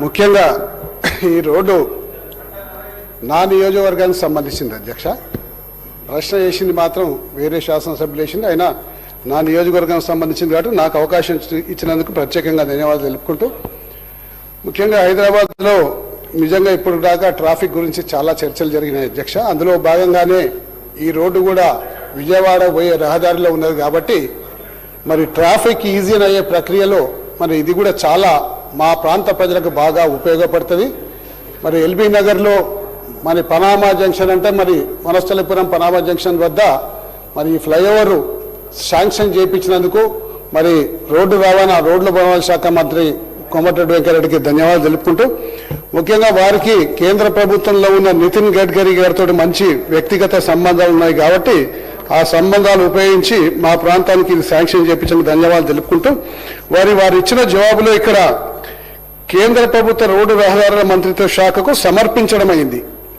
ముఖ్యంగా ఈ రోడ్డు నా నియోజకవర్గానికి సంబంధించింది అధ్యక్ష. ప్రశ్న చేసింది మాత్రం వేరే శాసనసభ్యులు వేసింది, అయినా నా నియోజకవర్గానికి సంబంధించింది కాబట్టి నాకు అవకాశం ఇచ్చినందుకు ప్రత్యేకంగా ధన్యవాదాలు తెలుపుకుంటూ, ముఖ్యంగా హైదరాబాద్లో నిజంగా ఇప్పుడు దాకా ట్రాఫిక్ గురించి చాలా చర్చలు జరిగినాయి అధ్యక్ష. అందులో భాగంగానే ఈ రోడ్డు కూడా విజయవాడ పోయే రహదారిలో ఉన్నది కాబట్టి మరి ట్రాఫిక్ ఈజీ అయ్యే ప్రక్రియలో మరి ఇది కూడా చాలా మా ప్రాంత ప్రజలకు బాగా ఉపయోగపడుతుంది. మరి ఎల్బీ నగర్లో మరి పనామా జంక్షన్ అంటే మరి వనస్థలిపురం పనామా జంక్షన్ వద్ద మరి ఈ ఫ్లైఓవర్ శాంక్షన్ చేయించినందుకు మరి రోడ్డు భవనాల శాఖ మంత్రి కోమటిరెడ్డి వెంకరెడ్డికి ధన్యవాదాలు తెలుపుకుంటూ, ముఖ్యంగా వారికి కేంద్ర ప్రభుత్వంలో ఉన్న నితిన్ గడ్కరీ గారితో మంచి వ్యక్తిగత సంబంధాలు ఉన్నాయి కాబట్టి ఆ సంబంధాలు ఉపయోగించి మా ప్రాంతానికి ఇది శాంక్షన్ చేయించిన ధన్యవాదాలు తెలుపుకుంటూ, వారు ఇచ్చిన జవాబులో ఇక్కడ కేంద్ర ప్రభుత్వ రోడ్డు రహదారుల మంత్రిత్వ శాఖకు సమర్పించడం అయింది.